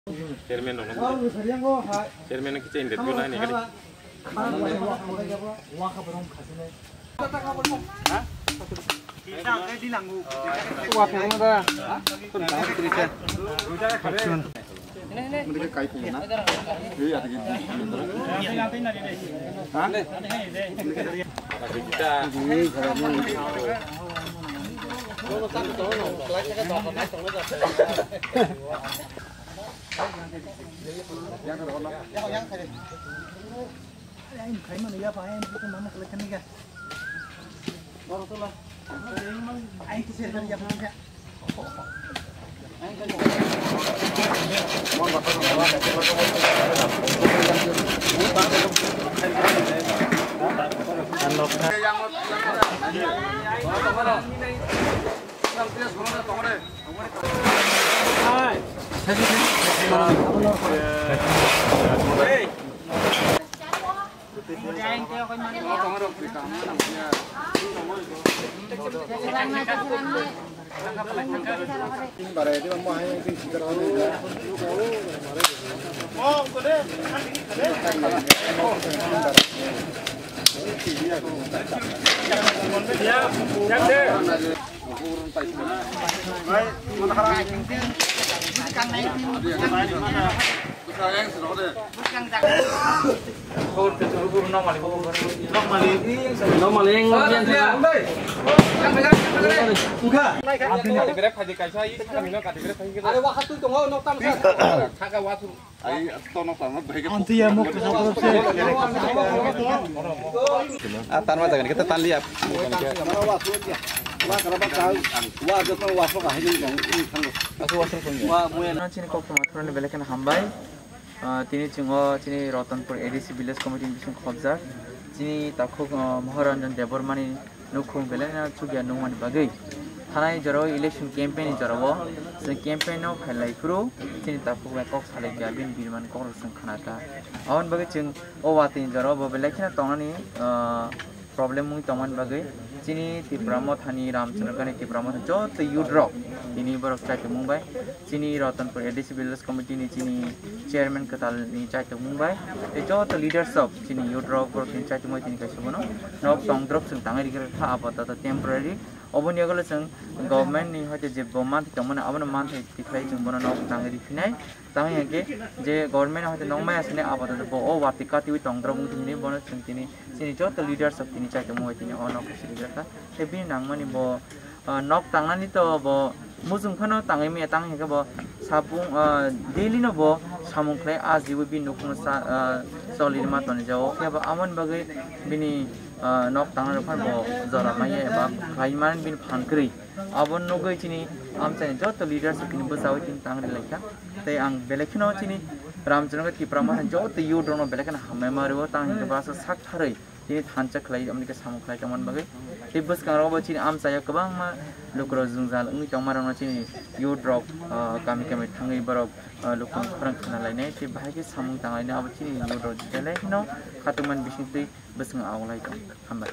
Chairman no. Chairman kita interview na ni kali. Tini cungo cini Ratanpur ADC Village Committee Mission Khobjar cini takho Maharanjan Debormani nukhung belena chugya nungman bagai thanai jaro election campaign jaro se campaign no khalai kru cini takho kok salai gabin birman kok sung khanata awan bagai chung o watin jaro bo election tonani problem mui toman bagai cini ti brahmo thani ramchandra kane ti brahmo jo te yudrop ini borok chai Mumbai cini Ratanpur ADC Village Committee ni cini chairman katal ni chai Mumbai te jo te leaders of cini yudrop borok ni chai Mumbai cini kaisa bono nok tong drop sung tangai dikira tha apata ta temporary obon yagala sung government ni hote je boman ti tomana abon man thai tiklai sung bono nok tangai difinai tangai yake je government hote nongmai asne apata bo o watika ti tong drop mung ni bono sung tini cini jo te leaders of cini chai Mumbai tini onok sirika te bin nangmani bo nok tangani to bo muzung phano tangai me tang he bo sapung daily no bo samung khlai ajibu bin nukung sa solid ma ton jao ke ba amon bagai bini nok tangan phan bo jara mai ba khaiman bin phankri abon nogai chini am chani jo to leaders kin bo sawi tin tang lekha te ang belekno chini ramchandra ki pramahan jo te yu drono belekna hamme mario tang he ba sa sak tharai ini thancak khlai amni ke samung khlai taman bagai tibus kang robo chini am saya kebang ma lukro jungjal ung chongmarang no chini you drop kami kami thangai borok lukung khrang khana lainai te bahai ke samung tangai na ab chini you drop jale no khatuman bising te busng awlai kam hambai